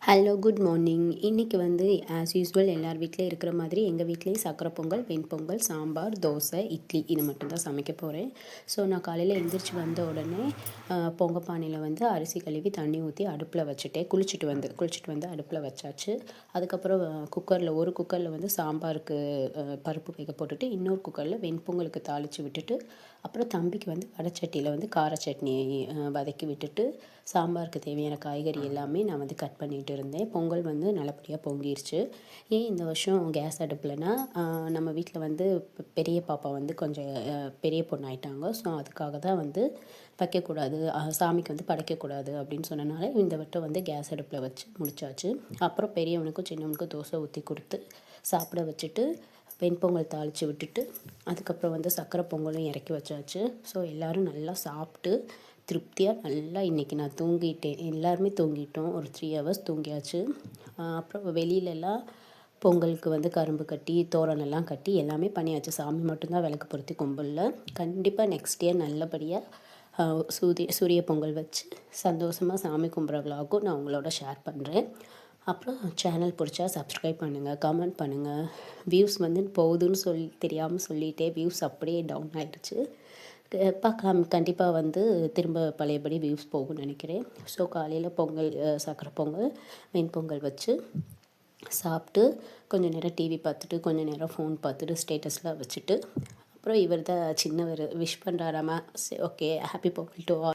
Hello good morning. இன்றைக்கி வந்து as usual எல்லார் வீட்லேயும் இருக்கிற மாதிரி எங்கள் வீட்லேயும் சக்கரை பொங்கல், வெண்பொங்கல், சாம்பார், தோசை, இட்லி இது மட்டும்தான் சமைக்க போகிறேன். ஸோ நான் காலையில் எழுந்திரிச்சி வந்த உடனே பொங்க பானையில் வந்து அரிசி கழுவி தண்ணி ஊற்றி அடுப்பில் வச்சுட்டேன். குளிச்சுட்டு வந்து அடுப்பில் வச்சாச்சு. அதுக்கப்புறம் ஒரு குக்கரில் வந்து சாம்பாருக்கு பருப்பு வேக போட்டுட்டு, இன்னொரு குக்கரில் வெண்பொங்கலுக்கு தாளித்து விட்டுட்டு, அப்புறம் தம்பிக்கு வந்து வடச்சட்டியில் வந்து கார சட்னி வதக்கி விட்டுட்டு, சாம்பாருக்கு தேவையான காய்கறி எல்லாமே நான் வந்து கட் பண்ணிகிட்டு இருந்தேன். பொங்கல் வந்து நல்லபடியாக பொங்கிருச்சு. ஏன் இந்த வருஷம் கேஸ் அடுப்புலனா, நம்ம வீட்டில் வந்து பெரிய பாப்பா வந்து கொஞ்சம் பெரிய பொண்ணு ஆயிட்டாங்க. ஸோ அதுக்காக தான் வந்து வைக்கக்கூடாது, சாமிக்கு வந்து படைக்கக்கூடாது அப்படின்னு சொன்னனால இந்த வட்டம் வந்து கேஸ் அடுப்பில் வச்சு முடிச்சாச்சு. அப்புறம் பெரியவனுக்கும் சின்னவனுக்கும் தோசை ஊற்றி கொடுத்து சாப்பிட வச்சுட்டு, வெண்பொங்கல் தாளித்து விட்டுட்டு, அதுக்கப்புறம் வந்து சக்கரை பொங்கலும் இறக்கி வச்சாச்சு. ஸோ எல்லோரும் நல்லா சாப்பிட்டு திருப்தியாக நல்லா இன்றைக்கி நான் தூங்கிட்டேன். எல்லாருமே தூங்கிட்டோம். ஒரு 3 ஹவர்ஸ் தூங்கியாச்சு. அப்புறம் வெளியிலலாம் பொங்கலுக்கு வந்து கரும்பு கட்டி, தோரணெல்லாம் கட்டி எல்லாமே பண்ணியாச்சு. சாமி மட்டும்தான் விளக்கு பொருத்தி கும்பலில். கண்டிப்பாக நெக்ஸ்ட் இயர் நல்லபடியாக சூரிய பொங்கல் வச்சு சந்தோஷமாக சாமி கும்பிட்ற விலாகும் நான் உங்களோட ஷேர் பண்ணுறேன். அப்புறம் சேனல் பிடிச்சா சப்ஸ்கிரைப் பண்ணுங்கள், கமெண்ட் பண்ணுங்கள். வியூஸ் வந்து போகுதுன்னு தெரியாமல் சொல்லிட்டே வியூஸ் அப்படியே டவுன் ஆகிடுச்சு. பார்க்கலாம், கண்டிப்பாக வந்து திரும்ப பழையபடி வியூஸ் போகும்னு நினைக்கிறேன். ஸோ காலையில் பொங்கல், சக்கரை பொங்கல், வெண்பொங்கல் வச்சு சாப்பிட்டு கொஞ்சம் நேரம் டிவி பார்த்துட்டு, கொஞ்சம் நேரம் ஃபோன் பார்த்துட்டு, ஸ்டேட்டஸ்லாம் வச்சுட்டு, அப்புறம் இவர் தான் சின்னவர் விஷ் பண்ணுறாராமா. Okay, happy Pongal to all.